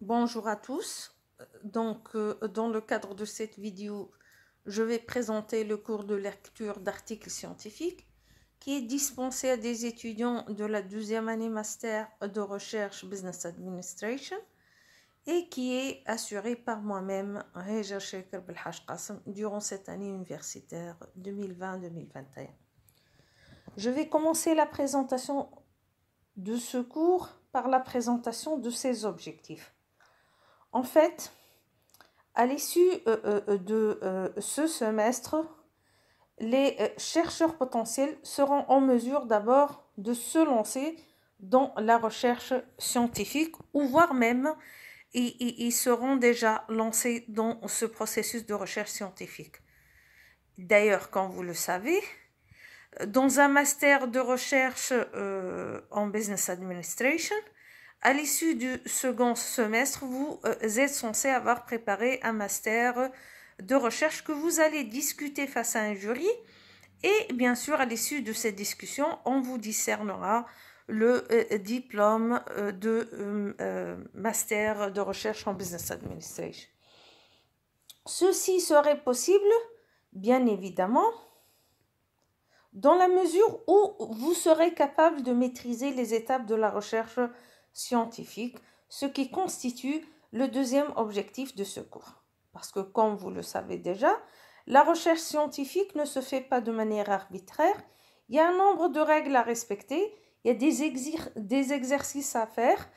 Bonjour à tous. Dans le cadre de cette vidéo, je vais présenter le cours de lecture d'articles scientifiques qui est dispensé à des étudiants de la deuxième année master de recherche Business Administration et qui est assuré par moi-même, Hajar Sheikh Belhaj Qassem, durant cette année universitaire 2020-2021. Je vais commencer la présentation de ce cours par la présentation de ses objectifs. En fait, à l'issue de ce semestre, les chercheurs potentiels seront en mesure d'abord de se lancer dans la recherche scientifique ou voire même ils seront déjà lancés dans ce processus de recherche scientifique. D'ailleurs, comme vous le savez, dans un master de recherche en Business Administration, à l'issue du second semestre, vous êtes censé avoir préparé un master de recherche que vous allez discuter face à un jury. Et bien sûr, à l'issue de cette discussion, on vous discernera le diplôme de master de recherche en Business Administration. Ceci serait possible, bien évidemment, dans la mesure où vous serez capable de maîtriser les étapes de la recherche scientifique, ce qui constitue le deuxième objectif de ce cours. Parce que, comme vous le savez déjà, la recherche scientifique ne se fait pas de manière arbitraire. Il y a un nombre de règles à respecter, il y a des exercices à faire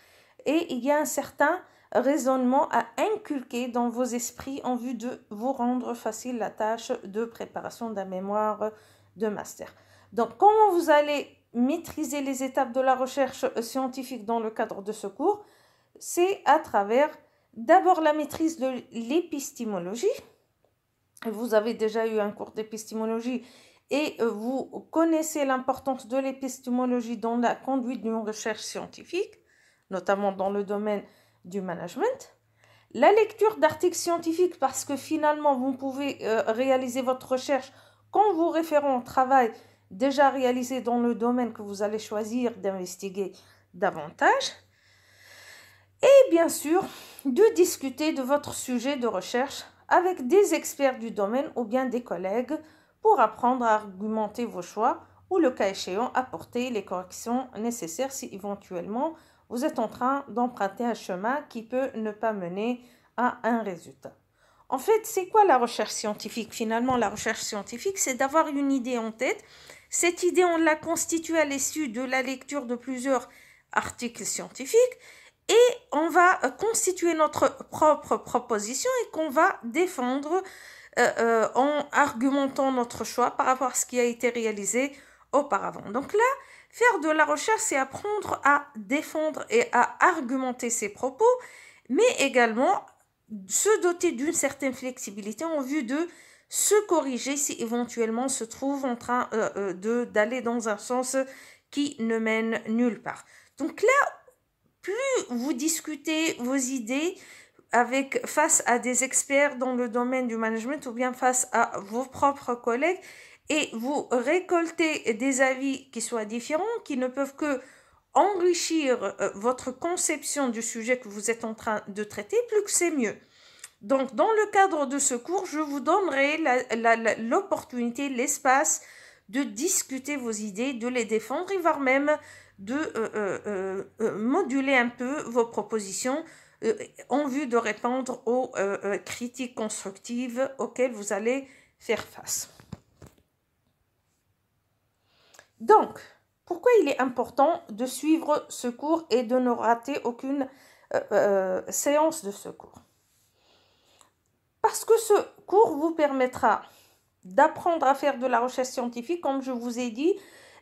et il y a un certain raisonnement à inculquer dans vos esprits en vue de vous rendre facile la tâche de préparation d'un mémoire de master. Donc, comment vous allez maîtriser les étapes de la recherche scientifique dans le cadre de ce cours? C'est à travers d'abord la maîtrise de l'épistémologie. Vous avez déjà eu un cours d'épistémologie et vous connaissez l'importance de l'épistémologie dans la conduite d'une recherche scientifique, notamment dans le domaine du management. La lecture d'articles scientifiques, parce que finalement, vous pouvez réaliser votre recherche qu'en vous référant au travail déjà réalisé dans le domaine que vous allez choisir d'investiguer davantage. Et bien sûr, de discuter de votre sujet de recherche avec des experts du domaine ou bien des collègues pour apprendre à argumenter vos choix ou, le cas échéant, apporter les corrections nécessaires si éventuellement vous êtes en train d'emprunter un chemin qui peut ne pas mener à un résultat. En fait, c'est quoi la recherche scientifique? Finalement, la recherche scientifique, c'est d'avoir une idée en tête. Cette idée, on l'a constituée à l'issue de la lecture de plusieurs articles scientifiques et on va constituer notre propre proposition et qu'on va défendre en argumentant notre choix par rapport à ce qui a été réalisé auparavant. Donc là, faire de la recherche, c'est apprendre à défendre et à argumenter ses propos, mais également se doter d'une certaine flexibilité en vue de se corriger si éventuellement on se trouve en train d'aller dans un sens qui ne mène nulle part. Donc là, plus vous discutez vos idées face à des experts dans le domaine du management ou bien face à vos propres collègues et vous récoltez des avis qui soient différents, qui ne peuvent que enrichir votre conception du sujet que vous êtes en train de traiter, plus que c'est mieux. Donc, dans le cadre de ce cours, je vous donnerai l'opportunité, l'espace de discuter vos idées, de les défendre et voire même de moduler un peu vos propositions en vue de répondre aux critiques constructives auxquelles vous allez faire face. Donc, pourquoi il est important de suivre ce cours et de ne rater aucune séance de ce cours? Parce que ce cours vous permettra d'apprendre à faire de la recherche scientifique. Comme je vous ai dit,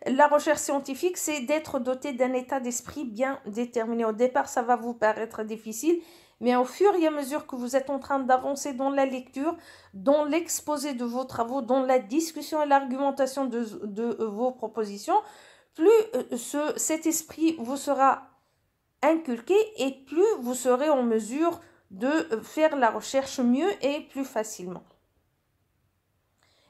la recherche scientifique, c'est d'être doté d'un état d'esprit bien déterminé. Au départ, ça va vous paraître difficile, mais au fur et à mesure que vous êtes en train d'avancer dans la lecture, dans l'exposé de vos travaux, dans la discussion et l'argumentation de vos propositions, plus cet esprit vous sera inculqué et plus vous serez en mesure de faire la recherche mieux et plus facilement.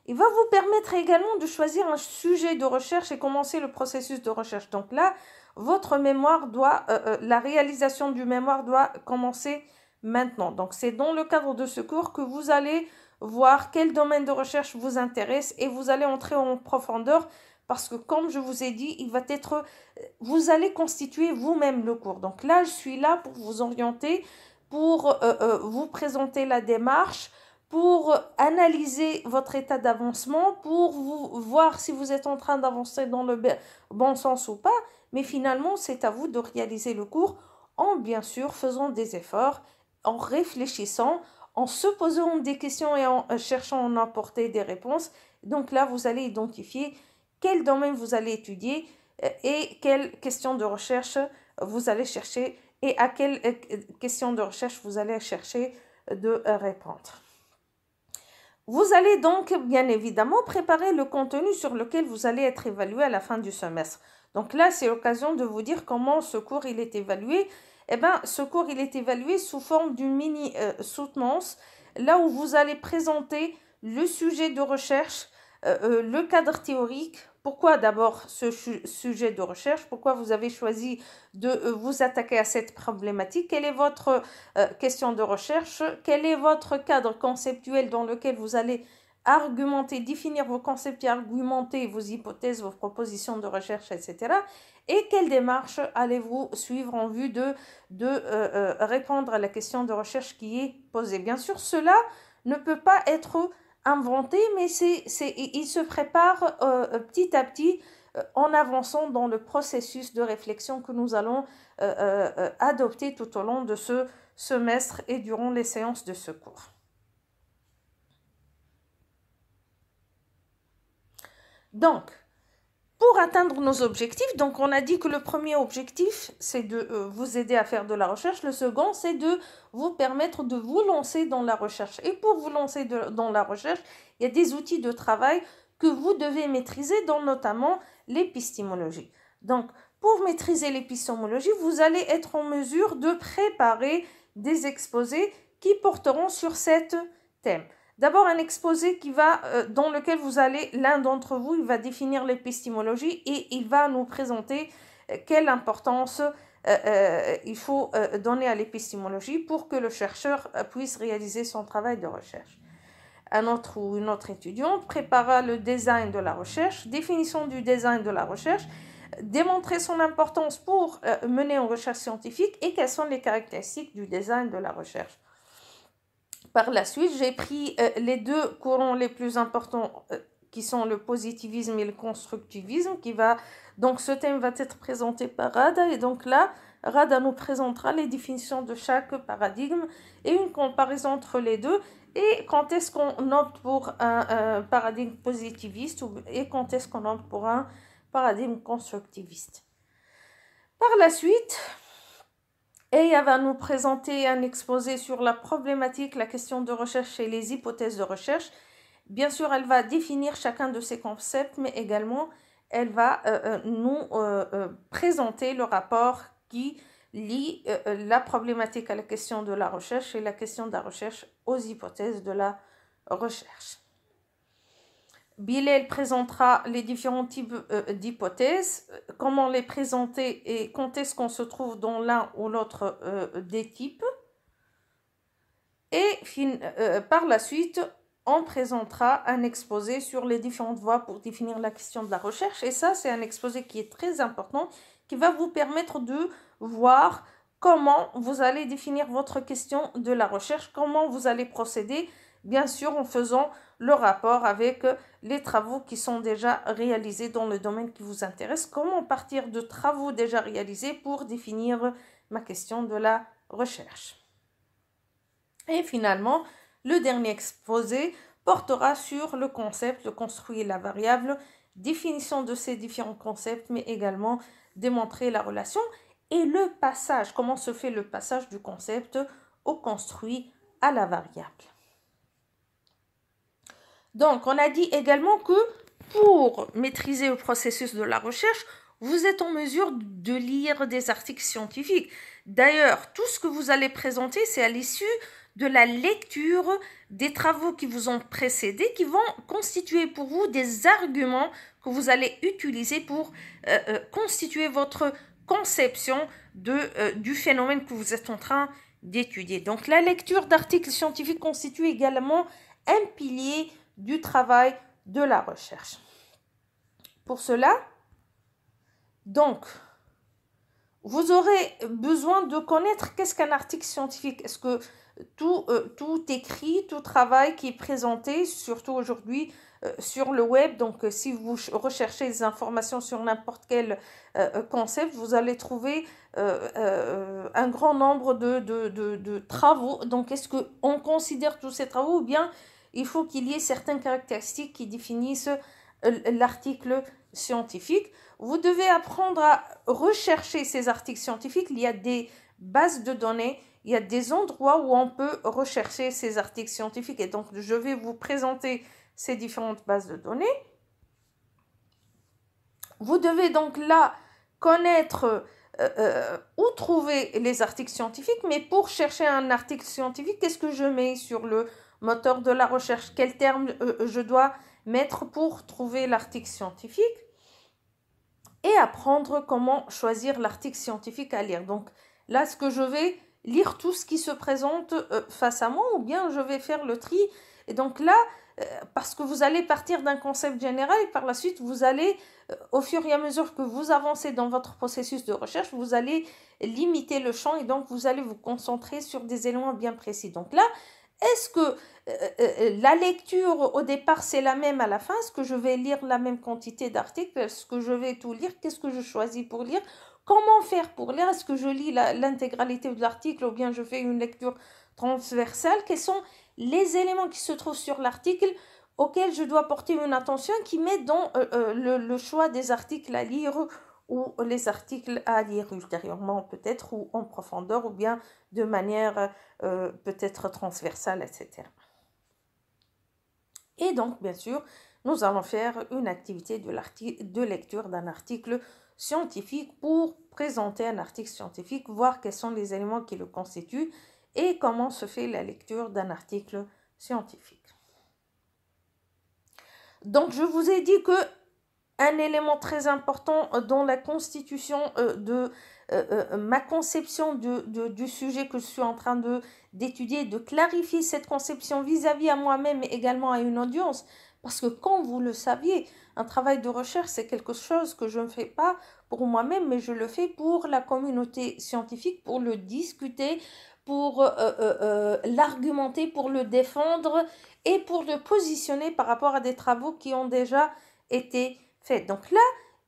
Il va vous permettre également de choisir un sujet de recherche et commencer le processus de recherche. Donc là, votre mémoire doit, la réalisation du mémoire doit commencer maintenant. Donc, c'est dans le cadre de ce cours que vous allez voir quel domaine de recherche vous intéresse et vous allez entrer en profondeur parce que, comme je vous ai dit, il va être, vous allez constituer vous-même le cours. Donc là, je suis là pour vous orienter, pour vous présenter la démarche, pour analyser votre état d'avancement, pour vous voir si vous êtes en train d'avancer dans le bon sens ou pas. Mais finalement, c'est à vous de réaliser le cours en, bien sûr, faisant des efforts, en réfléchissant, en se posant des questions et en cherchant à en apporter des réponses. Donc là, vous allez identifier quel domaine vous allez étudier et quelles questions de recherche vous allez chercher et à quelles questions de recherche vous allez chercher de répondre. Vous allez donc, bien évidemment, préparer le contenu sur lequel vous allez être évalué à la fin du semestre. Donc là, c'est l'occasion de vous dire comment ce cours il est évalué. Eh bien, ce cours il est évalué sous forme d'une mini-soutenance, là où vous allez présenter le sujet de recherche, le cadre théorique. Pourquoi d'abord ce sujet de recherche? Pourquoi vous avez choisi de vous attaquer à cette problématique? Quelle est votre question de recherche? Quel est votre cadre conceptuel dans lequel vous allez argumenter, définir vos concepts et argumenter vos hypothèses, vos propositions de recherche, etc. Et quelle démarche allez-vous suivre en vue de répondre à la question de recherche qui est posée? Bien sûr, cela ne peut pas être inventé, mais il se prépare petit à petit en avançant dans le processus de réflexion que nous allons adopter tout au long de ce semestre et durant les séances de ce cours. Donc, pour atteindre nos objectifs, donc on a dit que le premier objectif, c'est de vous aider à faire de la recherche. Le second, c'est de vous permettre de vous lancer dans la recherche. Et pour vous lancer dans la recherche, il y a des outils de travail que vous devez maîtriser, dont notamment l'épistémologie. Donc, pour maîtriser l'épistémologie, vous allez être en mesure de préparer des exposés qui porteront sur cet thème. D'abord, un exposé dans lequel vous allez, l'un d'entre vous, il va définir l'épistémologie et il va nous présenter quelle importance il faut donner à l'épistémologie pour que le chercheur puisse réaliser son travail de recherche. Un autre ou une autre étudiante préparera le design de la recherche, définition du design de la recherche, démontrer son importance pour mener une recherche scientifique et quelles sont les caractéristiques du design de la recherche. Par la suite, j'ai pris les deux courants les plus importants qui sont le positivisme et le constructivisme. Donc, ce thème va être présenté par Rada. Et donc là, Rada nous présentera les définitions de chaque paradigme et une comparaison entre les deux. Et quand est-ce qu'on opte pour un paradigme positiviste et quand est-ce qu'on opte pour un paradigme constructiviste. Par la suite, Eya va nous présenter un exposé sur la problématique, la question de recherche et les hypothèses de recherche. Bien sûr, elle va définir chacun de ces concepts, mais également, elle va nous présenter le rapport qui lie la problématique à la question de la recherche et la question de la recherche aux hypothèses de la recherche. Bilal présentera les différents types d'hypothèses, comment les présenter et quand est-ce qu'on se trouve dans l'un ou l'autre des types. Et par la suite, on présentera un exposé sur les différentes voies pour définir la question de la recherche. Et ça, c'est un exposé qui est très important, qui va vous permettre de voir comment vous allez définir votre question de la recherche, comment vous allez procéder, bien sûr en faisant le rapport avec les travaux qui sont déjà réalisés dans le domaine qui vous intéresse, comment partir de travaux déjà réalisés pour définir ma question de la recherche. Et finalement, le dernier exposé portera sur le concept, le construit et la variable, définition de ces différents concepts, mais également démontrer la relation et le passage, comment se fait le passage du concept au construit à la variable. Donc, on a dit également que pour maîtriser le processus de la recherche, vous êtes en mesure de lire des articles scientifiques. D'ailleurs, tout ce que vous allez présenter, c'est à l'issue de la lecture des travaux qui vous ont précédés, qui vont constituer pour vous des arguments que vous allez utiliser pour constituer votre conception du phénomène que vous êtes en train d'étudier. Donc la lecture d'articles scientifiques constitue également un pilier du travail de la recherche. Pour cela, donc, vous aurez besoin de connaître qu'est-ce qu'un article scientifique. Est-ce que tout écrit, tout travail qui est présenté, surtout aujourd'hui sur le web, donc si vous recherchez des informations sur n'importe quel concept, vous allez trouver un grand nombre de travaux. Donc est-ce qu'on considère tous ces travaux ou bien il faut qu'il y ait certaines caractéristiques qui définissent l'article scientifique. Vous devez apprendre à rechercher ces articles scientifiques. Il y a des bases de données, il y a des endroits où on peut rechercher ces articles scientifiques. Et donc, je vais vous présenter ces différentes bases de données. Vous devez donc là connaître où trouver les articles scientifiques. Mais pour chercher un article scientifique, qu'est-ce que je mets sur le moteur de la recherche? Quel terme je dois mettre pour trouver l'article scientifique? Et apprendre comment choisir l'article scientifique à lire. Donc là, est-ce que je vais lire tout ce qui se présente face à moi ou bien je vais faire le tri? Et donc là, parce que vous allez partir d'un concept général et par la suite, vous allez, au fur et à mesure que vous avancez dans votre processus de recherche, vous allez limiter le champ et donc vous allez vous concentrer sur des éléments bien précis. Donc là, est-ce que la lecture au départ c'est la même à la fin? Est-ce que je vais lire la même quantité d'articles? Est-ce que je vais tout lire? Qu'est-ce que je choisis pour lire? Comment faire pour lire? Est-ce que je lis l'intégralité de l'article ou bien je fais une lecture transversale? Quels sont les éléments qui se trouvent sur l'article auxquels je dois porter une attention qui met dans le choix des articles à lire ou les articles à lire ultérieurement peut-être ou en profondeur ou bien de manière peut-être transversale, etc. Et donc, bien sûr, nous allons faire une activité de lecture d'un article scientifique pour présenter un article scientifique, voir quels sont les éléments qui le constituent et comment se fait la lecture d'un article scientifique. Donc, je vous ai dit que un élément très important dans la constitution de ma conception du sujet que je suis en train d'étudier, de clarifier cette conception vis-à-vis à moi-même et également à une audience. Parce que comme vous le saviez, un travail de recherche, c'est quelque chose que je ne fais pas pour moi-même, mais je le fais pour la communauté scientifique, pour le discuter, pour l'argumenter, pour le défendre et pour le positionner par rapport à des travaux qui ont déjà été faits. Donc là,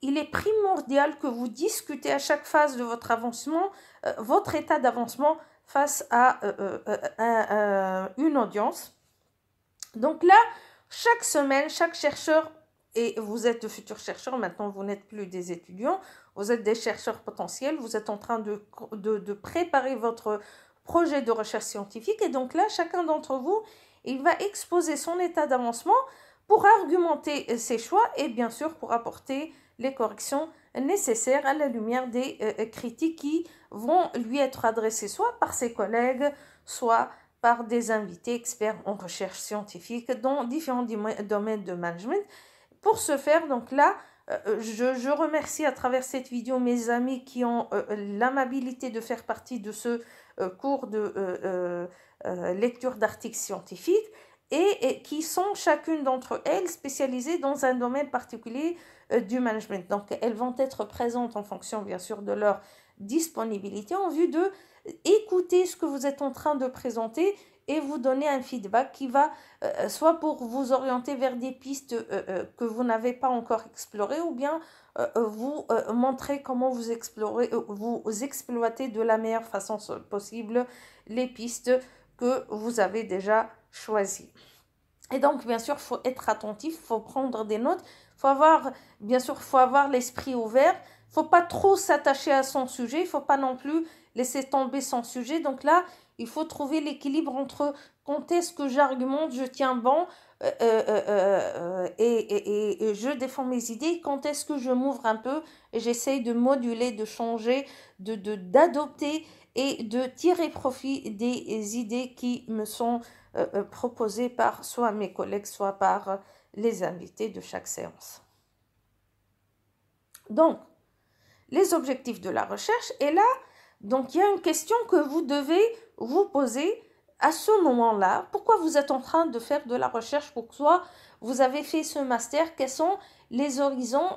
il est primordial que vous discutez à chaque phase de votre avancement, votre état d'avancement face à une audience. Donc là, chaque semaine, chaque chercheur, et vous êtes de futurs chercheurs, maintenant vous n'êtes plus des étudiants, vous êtes des chercheurs potentiels, vous êtes en train de préparer votre projet de recherche scientifique, et donc là, chacun d'entre vous, il va exposer son état d'avancement pour argumenter ses choix et bien sûr pour apporter les corrections nécessaires à la lumière des critiques qui vont lui être adressées soit par ses collègues, soit par des invités experts en recherche scientifique dans différents domaines de management. Pour ce faire, donc là, je remercie à travers cette vidéo mes amis qui ont l'amabilité de faire partie de ce cours de lecture d'articles scientifiques et qui sont chacune d'entre elles spécialisées dans un domaine particulier du management. Donc, elles vont être présentes en fonction, bien sûr, de leur disponibilité en vue de écouter ce que vous êtes en train de présenter et vous donner un feedback qui va soit pour vous orienter vers des pistes que vous n'avez pas encore explorées ou bien vous montrer comment vous exploitez de la meilleure façon possible les pistes que vous avez déjà choisies. Et donc, bien sûr, il faut être attentif, il faut prendre des notes, bien sûr, il faut avoir l'esprit ouvert, il ne faut pas trop s'attacher à son sujet, il ne faut pas non plus laisser tomber son sujet. Donc là, il faut trouver l'équilibre entre quand est-ce que j'argumente, je tiens bon et je défends mes idées, quand est-ce que je m'ouvre un peu et j'essaye de moduler, de changer, d'adopter et de tirer profit des idées qui me sont proposées par soit mes collègues, soit par les invités de chaque séance. Donc, les objectifs de la recherche. Et là, donc il y a une question que vous devez vous poser à ce moment-là. Pourquoi vous êtes en train de faire de la recherche? Pourquoi vous avez fait ce master? Quels sont les horizons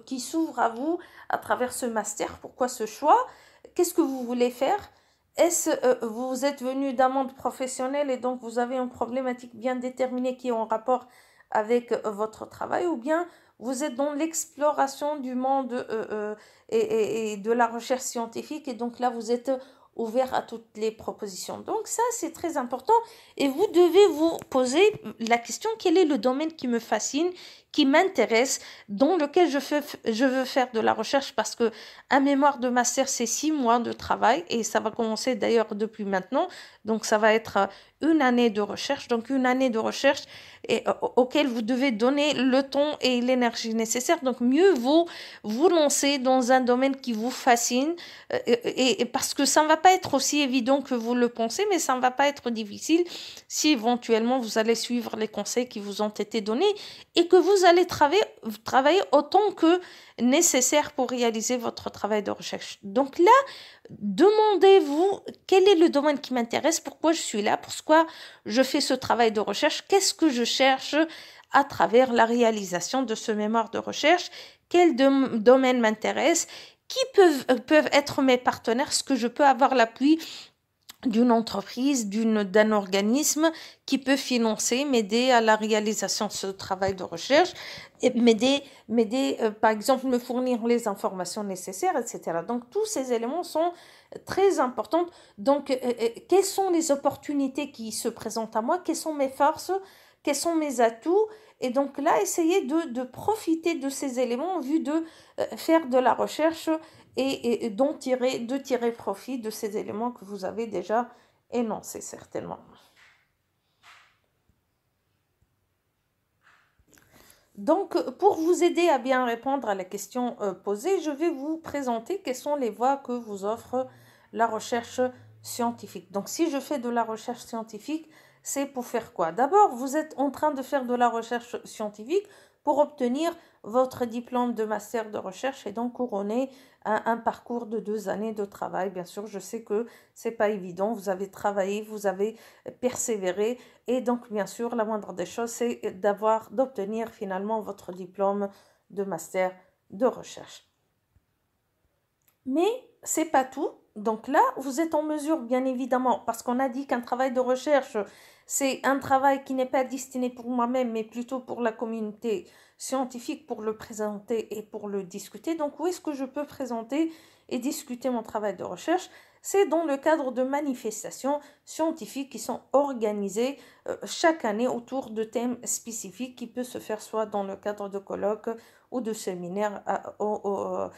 qui s'ouvrent à vous à travers ce master? Pourquoi ce choix? Qu'est-ce que vous voulez faire? Est-ce vous êtes venu d'un monde professionnel et donc vous avez une problématique bien déterminée qui est en rapport avec votre travail, ou bien vous êtes dans l'exploration du monde et de la recherche scientifique, et donc là vous êtes ouvert à toutes les propositions. Donc ça, c'est très important, et vous devez vous poser la question: quel est le domaine qui me fascine, qui m'intéresse, dans lequel je veux faire de la recherche? Parce que un mémoire de master, c'est 6 mois de travail, et ça va commencer d'ailleurs depuis maintenant. Donc ça va être une année de recherche. Donc une année de recherche auquel vous devez donner le temps et l'énergie nécessaires. Donc mieux vaut vous lancer dans un domaine qui vous fascine, et parce que ça ne va pas être aussi évident que vous le pensez, mais ça ne va pas être difficile si éventuellement vous allez suivre les conseils qui vous ont été donnés, et que vous allez travailler autant que nécessaire pour réaliser votre travail de recherche. Donc là, demandez-vous: quel est le domaine qui m'intéresse, pourquoi je suis là, pourquoi je fais ce travail de recherche, qu'est-ce que je cherche à travers la réalisation de ce mémoire de recherche, quel domaine m'intéresse, qui peuvent être mes partenaires, est-ce que je peux avoir l'appui d'une entreprise, d'un organisme qui peut financer, m'aider à la réalisation de ce travail de recherche, et m'aider, par exemple, me fournir les informations nécessaires, etc. Donc, tous ces éléments sont très importants. Donc, quelles sont les opportunités qui se présentent à moi? Quelles sont mes forces? Quels sont mes atouts? Et donc là, essayez de profiter de ces éléments en vue de faire de la recherche et de tirer profit de ces éléments que vous avez déjà énoncés certainement. Donc, pour vous aider à bien répondre à la question posée, je vais vous présenter quelles sont les voies que vous offre la recherche scientifique. Donc, si je fais de la recherche scientifique, c'est pour faire quoi? D'abord, vous êtes en train de faire de la recherche scientifique pour obtenir votre diplôme de master de recherche et donc couronner un parcours de 2 années de travail. Bien sûr, je sais que c'est pas évident. Vous avez travaillé, vous avez persévéré, et donc bien sûr, la moindre des choses, c'est d'obtenir finalement votre diplôme de master de recherche. Mais c'est pas tout. Donc là, vous êtes en mesure, bien évidemment, parce qu'on a dit qu'un travail de recherche, c'est un travail qui n'est pas destiné pour moi-même, mais plutôt pour la communauté scientifique, pour le présenter et pour le discuter. Donc, où est-ce que je peux présenter et discuter mon travail de recherche? C'est dans le cadre de manifestations scientifiques qui sont organisées chaque année autour de thèmes spécifiques, qui peut se faire soit dans le cadre de colloques ou de séminaires au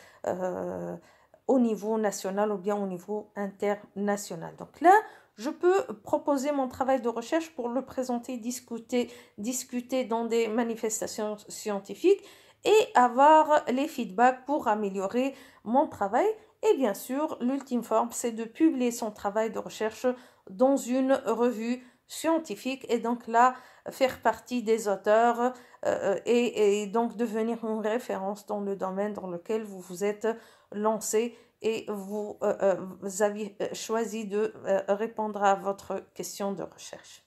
niveau national ou bien au niveau international. Donc là, je peux proposer mon travail de recherche pour le présenter, discuter dans des manifestations scientifiques et avoir les feedbacks pour améliorer mon travail. Et bien sûr, l'ultime forme, c'est de publier son travail de recherche dans une revue scientifique, et donc là, faire partie des auteurs et donc devenir une référence dans le domaine dans lequel vous vous êtes lancé et vous avez choisi de répondre à votre question de recherche.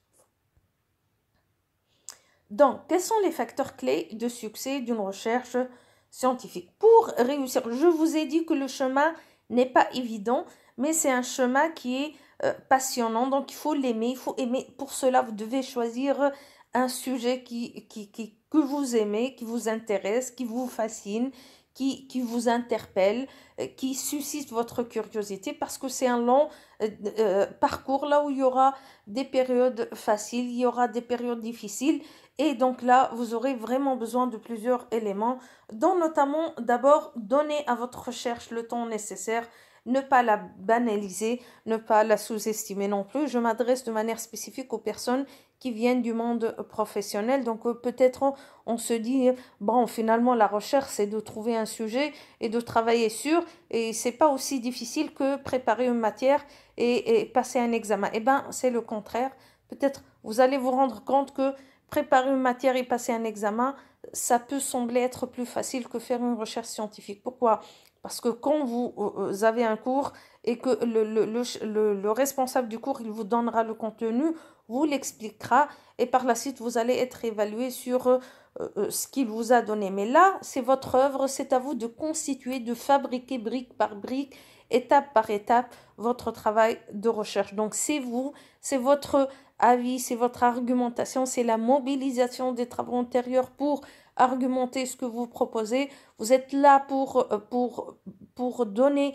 Donc, quels sont les facteurs clés de succès d'une recherche scientifique? Pour réussir, je vous ai dit que le chemin n'est pas évident, mais c'est un chemin qui est passionnant, donc il faut l'aimer, il faut aimer. Pour cela, vous devez choisir un sujet que vous aimez, qui vous intéresse, qui vous fascine, qui vous interpelle, qui suscite votre curiosité, parce que c'est un long parcours là où il y aura des périodes faciles, il y aura des périodes difficiles, et donc là, vous aurez vraiment besoin de plusieurs éléments, dont notamment d'abord donner à votre recherche le temps nécessaire, ne pas la banaliser, ne pas la sous-estimer non plus. Je m'adresse de manière spécifique aux personnes qui viennent du monde professionnel. Donc peut-être on se dit, bon, finalement la recherche c'est de trouver un sujet et de travailler sur, et c'est pas aussi difficile que préparer une matière et passer un examen. Eh bien, c'est le contraire. Peut-être vous allez vous rendre compte que préparer une matière et passer un examen, ça peut sembler être plus facile que faire une recherche scientifique. Pourquoi? Parce que quand vous avez un cours et que le responsable du cours, il vous donnera le contenu, vous l'expliquera et par la suite, vous allez être évalué sur ce qu'il vous a donné. Mais là, c'est votre œuvre, c'est à vous de constituer, de fabriquer brique par brique, étape par étape, votre travail de recherche. Donc, c'est vous, c'est votre avis, c'est votre argumentation, c'est la mobilisation des travaux antérieurs pour argumenter ce que vous proposez. Vous êtes là pour donner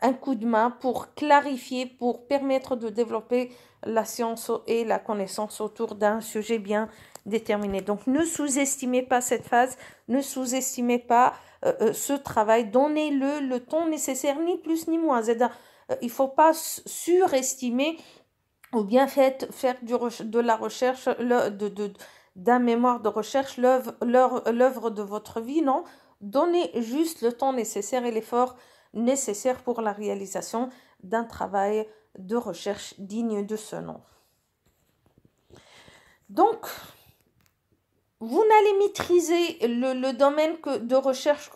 un coup de main, pour clarifier, pour permettre de développer la science et la connaissance autour d'un sujet bien déterminé. Donc, ne sous-estimez pas cette phase, ne sous-estimez pas ce travail. Donnez-le temps nécessaire, ni plus ni moins. Il ne faut pas surestimer ou bien faire de la recherche, d'un mémoire de recherche, l'œuvre de votre vie, non. Donnez juste le temps nécessaire et l'effort nécessaire pour la réalisation d'un travail de recherche digne de ce nom. Donc, vous n'allez maîtriser le domaine de recherche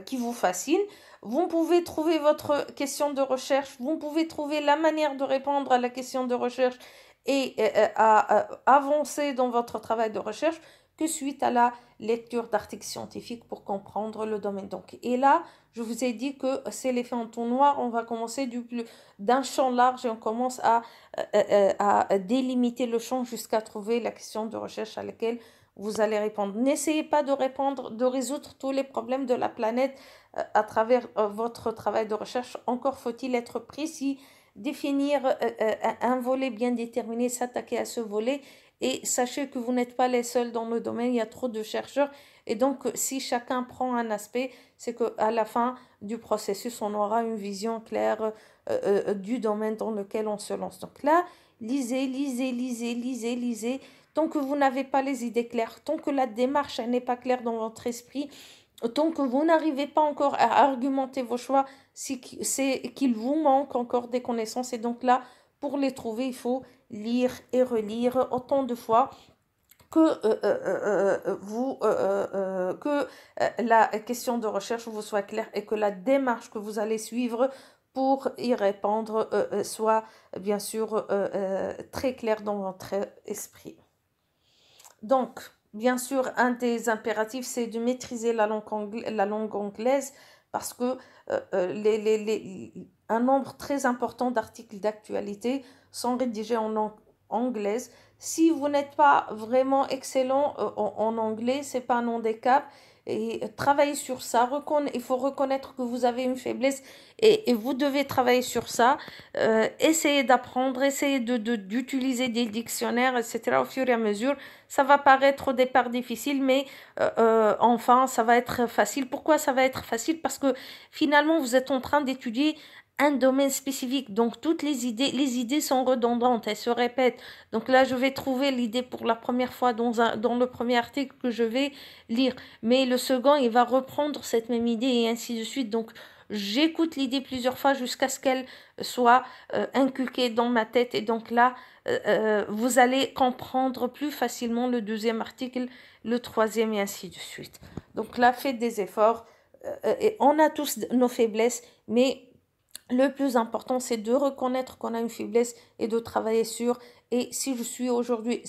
qui vous fascine. Vous pouvez trouver votre question de recherche, vous pouvez trouver la manière de répondre à la question de recherche et à avancer dans votre travail de recherche que suite à la lecture d'articles scientifiques pour comprendre le domaine. Donc, et là, je vous ai dit que c'est l'effet entonnoir. On va commencer d'un champ large et on commence à délimiter le champ jusqu'à trouver la question de recherche à laquelle vous allez répondre. N'essayez pas de résoudre tous les problèmes de la planète à travers votre travail de recherche. Encore faut-il être précis, définir un volet bien déterminé, s'attaquer à ce volet. Et sachez que vous n'êtes pas les seuls dans le domaine, il y a trop de chercheurs. Et donc, si chacun prend un aspect, c'est qu'à la fin du processus, on aura une vision claire du domaine dans lequel on se lance. Donc là, lisez. Tant que vous n'avez pas les idées claires, tant que la démarche n'est pas claire dans votre esprit, tant que vous n'arrivez pas encore à argumenter vos choix, c'est qu'il vous manque encore des connaissances. Et donc là, pour les trouver, il faut lire et relire autant de fois que la question de recherche vous soit claire et que la démarche que vous allez suivre pour y répondre soit bien sûr très claire dans votre esprit. Donc, bien sûr, un des impératifs, c'est de maîtriser la langue anglaise parce que un nombre très important d'articles d'actualité sont rédigés en anglaise. Si vous n'êtes pas vraiment excellent en anglais, c'est pas un handicap. Et travaillez sur ça. Il faut reconnaître que vous avez une faiblesse et vous devez travailler sur ça. Essayez d'apprendre, essayez d'utiliser des dictionnaires, etc. Au fur et à mesure. Ça va paraître au départ difficile, mais enfin, ça va être facile. Pourquoi ça va être facile? Parce que finalement, vous êtes en train d'étudier un domaine spécifique. Donc, toutes les idées sont redondantes, elles se répètent. Donc là, je vais trouver l'idée pour la première fois dans le premier article que je vais lire. Mais le second, il va reprendre cette même idée et ainsi de suite. Donc, j'écoute l'idée plusieurs fois jusqu'à ce qu'elle soit inculquée dans ma tête. Et donc là, vous allez comprendre plus facilement le deuxième article, le troisième et ainsi de suite. Donc là, faites des efforts. Et on a tous nos faiblesses, mais le plus important, c'est de reconnaître qu'on a une faiblesse et de travailler sur. Et si aujourd'hui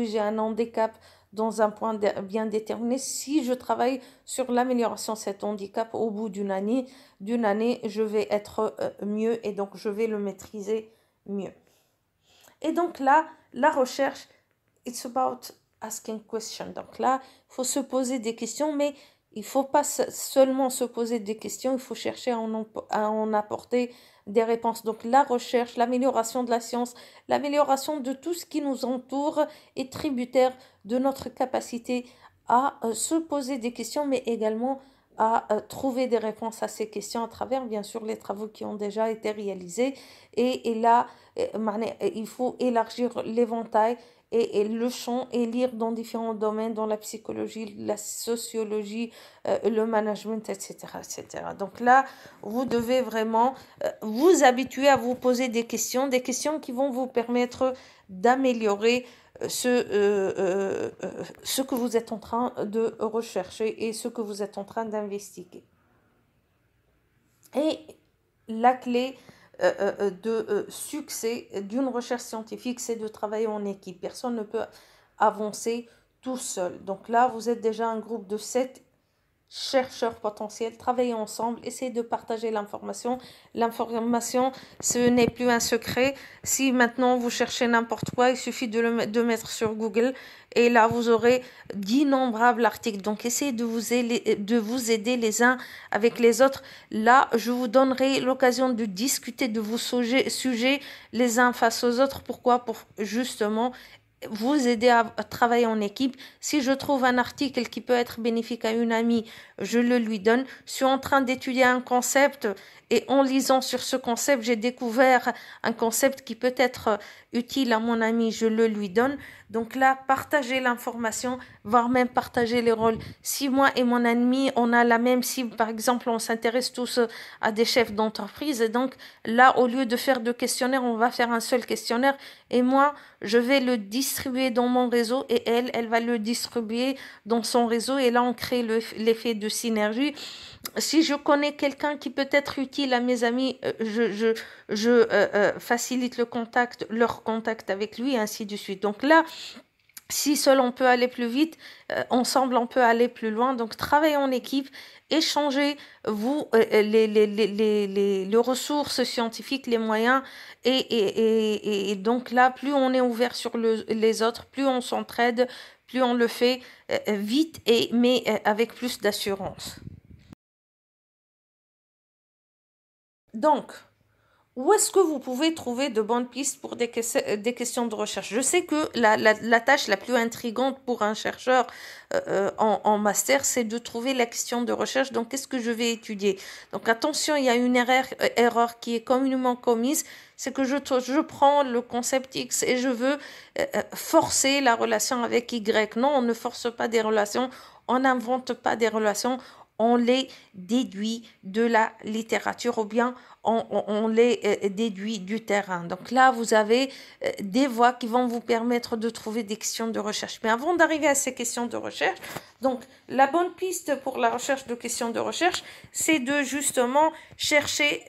j'ai un handicap dans un point bien déterminé, si je travaille sur l'amélioration de cet handicap au bout d'une année, je vais être mieux et donc je vais le maîtriser mieux. Et donc là, la recherche, it's about asking questions. Donc là, il faut se poser des questions, mais il ne faut pas seulement se poser des questions, il faut chercher à en apporter des réponses. Donc la recherche, l'amélioration de la science, l'amélioration de tout ce qui nous entoure est tributaire de notre capacité à se poser des questions, mais également à trouver des réponses à ces questions à travers, bien sûr, les travaux qui ont déjà été réalisés. Et là, il faut élargir l'éventail et le champ et lire dans différents domaines, dans la psychologie, la sociologie, le management, etc., etc. Donc là, vous devez vraiment vous habituer à vous poser des questions qui vont vous permettre d'améliorer ce que vous êtes en train de rechercher et ce que vous êtes en train d'investiguer. Et la clé de succès d'une recherche scientifique, c'est de travailler en équipe. Personne ne peut avancer tout seul. Donc là, vous êtes déjà un groupe de 7 chercheurs potentiels, travaillez ensemble, essayez de partager l'information. L'information, ce n'est plus un secret. Si maintenant vous cherchez n'importe quoi, il suffit de mettre sur Google et là vous aurez d'innombrables articles. Donc essayez de vous aider les uns avec les autres. Là, je vous donnerai l'occasion de discuter de vos sujets les uns face aux autres. Pourquoi? Pour justement vous aider à travailler en équipe. Si je trouve un article qui peut être bénéfique à une amie, je le lui donne. Je suis en train d'étudier un concept et en lisant sur ce concept, j'ai découvert un concept qui peut être utile à mon ami, je le lui donne. Donc là, partager l'information, voire même partager les rôles. Si moi et mon ami, on a la même cible, par exemple, on s'intéresse tous à des chefs d'entreprise, et donc là, au lieu de faire deux questionnaires, on va faire un seul questionnaire, et moi, je vais le distribuer dans mon réseau, et elle va le distribuer dans son réseau, et là, on crée l'effet de synergie. Si je connais quelqu'un qui peut être utile à mes amis, je facilite leur contact avec lui, et ainsi de suite. Donc là, si seul on peut aller plus vite, ensemble on peut aller plus loin. Donc travaillez en équipe, échangez vous les ressources scientifiques, les moyens. Et donc là, plus on est ouvert sur les autres, plus on s'entraide, plus on le fait vite, mais avec plus d'assurance. Donc, où est-ce que vous pouvez trouver de bonnes pistes pour des questions de recherche? Je sais que la tâche la plus intrigante pour un chercheur en master, c'est de trouver la question de recherche. Donc, qu'est-ce que je vais étudier? Donc, attention, il y a une erreur qui est communément commise, c'est que je prends le concept X et je veux forcer la relation avec Y. Non, on ne force pas des relations, on n'invente pas des relations, on les déduit de la littérature ou bien on les déduit du terrain. Donc là, vous avez des voies qui vont vous permettre de trouver des questions de recherche. Mais avant d'arriver à ces questions de recherche, donc la bonne piste pour la recherche de questions de recherche, c'est de justement chercher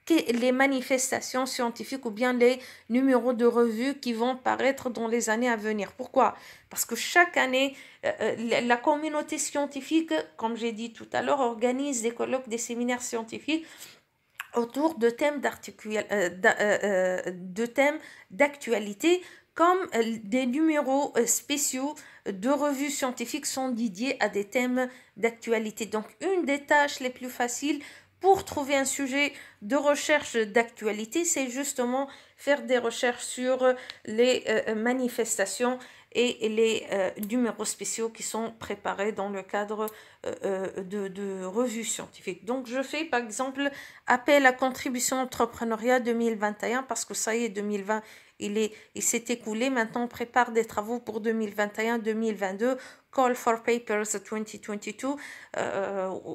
les manifestations scientifiques ou bien les numéros de revues qui vont paraître dans les années à venir. Pourquoi? Parce que chaque année, la communauté scientifique, comme j'ai dit tout à l'heure, organise des colloques, des séminaires scientifiques autour de thèmes d'actualité, comme des numéros spéciaux de revues scientifiques sont dédiés à des thèmes d'actualité. Donc, une des tâches les plus faciles pour trouver un sujet de recherche d'actualité, c'est justement faire des recherches sur les manifestations et les numéros spéciaux qui sont préparés dans le cadre de revues scientifiques. Donc, je fais par exemple appel à contribution entrepreneuriat 2021 parce que ça y est, 2020, il s'est écoulé. Maintenant, on prépare des travaux pour 2021-2022. Call for Papers 2022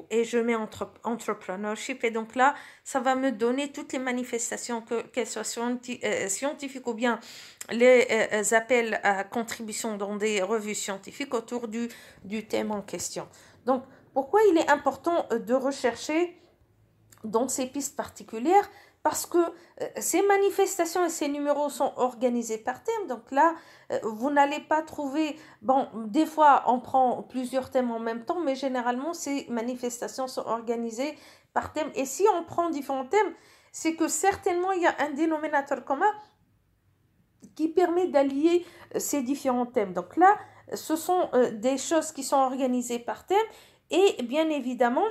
et je mets entrepreneurship. Et donc là, ça va me donner toutes les manifestations, qu'elles soient scientifiques ou bien les appels à contribution dans des revues scientifiques autour du thème en question. Donc, pourquoi il est important de rechercher dans ces pistes particulières? Parce que ces manifestations et ces numéros sont organisés par thème. Donc là, vous n'allez pas trouver... Bon, des fois, on prend plusieurs thèmes en même temps, mais généralement, ces manifestations sont organisées par thème. Et si on prend différents thèmes, c'est que certainement, il y a un dénominateur commun qui permet d'allier ces différents thèmes. Donc là, ce sont des choses qui sont organisées par thème. Et bien évidemment...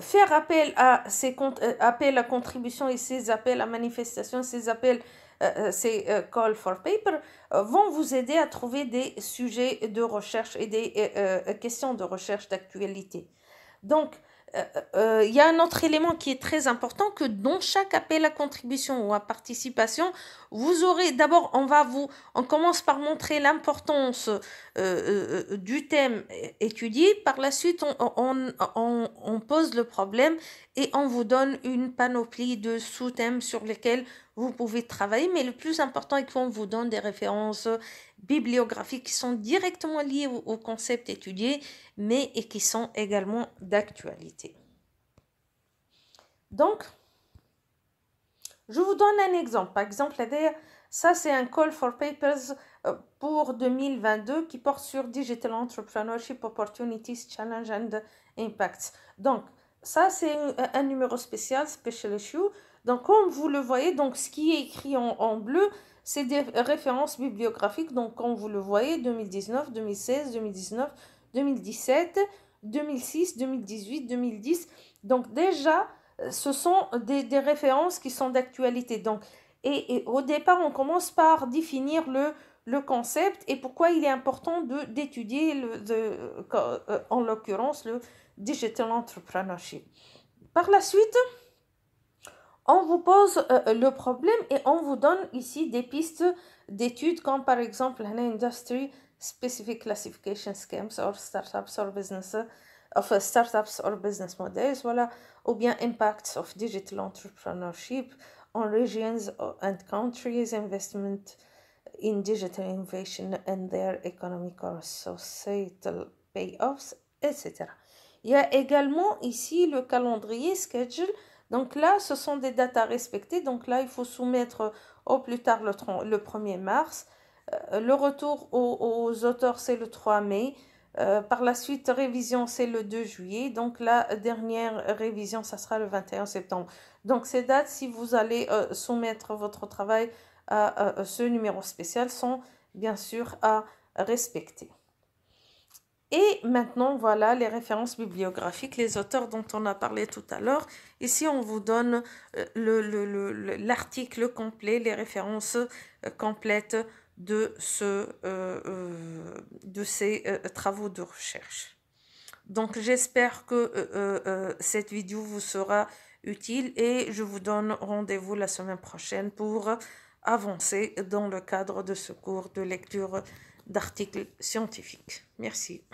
faire appel à ces appels à contribution et ces appels à manifestation, ces appels, ces call for paper vont vous aider à trouver des sujets de recherche et des questions de recherche d'actualité. Donc, il y a un autre élément qui est très important, que dans chaque appel à contribution ou à participation, vous aurez d'abord, on commence par montrer l'importance du thème étudié. Par la suite, on pose le problème et on vous donne une panoplie de sous-thèmes sur lesquels vous pouvez travailler. Mais le plus important est qu'on vous donne des références bibliographiques qui sont directement liées au concept étudié, mais et qui sont également d'actualité. Donc, je vous donne un exemple. Par exemple, ça c'est un call for papers pour 2022 qui porte sur Digital Entrepreneurship Opportunities, Challenge and Impacts. Donc, ça c'est un numéro spécial, Special Issue. Donc, comme vous le voyez, donc ce qui est écrit en bleu, c'est des références bibliographiques. Donc, comme vous le voyez, 2019, 2016, 2019, 2017, 2006, 2018, 2010. Donc, déjà, ce sont des références qui sont d'actualité. Donc, et au départ, on commence par définir le concept et pourquoi il est important d'étudier, en l'occurrence, le digital entrepreneurship. Par la suite, on vous pose le problème et on vous donne ici des pistes d'études comme par exemple Industry Specific Classification Schemes or Startups or Business of Startups or Business Models, voilà, ou bien Impacts of Digital Entrepreneurship on Regions and Countries, Investment in Digital Innovation and their Economic or Societal Payoffs, etc. Il y a également ici le calendrier schedule. Donc là, ce sont des dates à respecter. Donc là, il faut soumettre au plus tard le 1er mars. Le retour aux auteurs, c'est le 3 mai. Par la suite, révision, c'est le 2 juillet. Donc la dernière révision, ça sera le 21 septembre. Donc ces dates, si vous allez soumettre votre travail à ce numéro spécial, sont bien sûr à respecter. Et maintenant, voilà les références bibliographiques, les auteurs dont on a parlé tout à l'heure. Ici, on vous donne l'article complet, les références complètes de ces travaux de recherche. Donc, j'espère que cette vidéo vous sera utile et je vous donne rendez-vous la semaine prochaine pour avancer dans le cadre de ce cours de lecture d'articles scientifiques. Merci.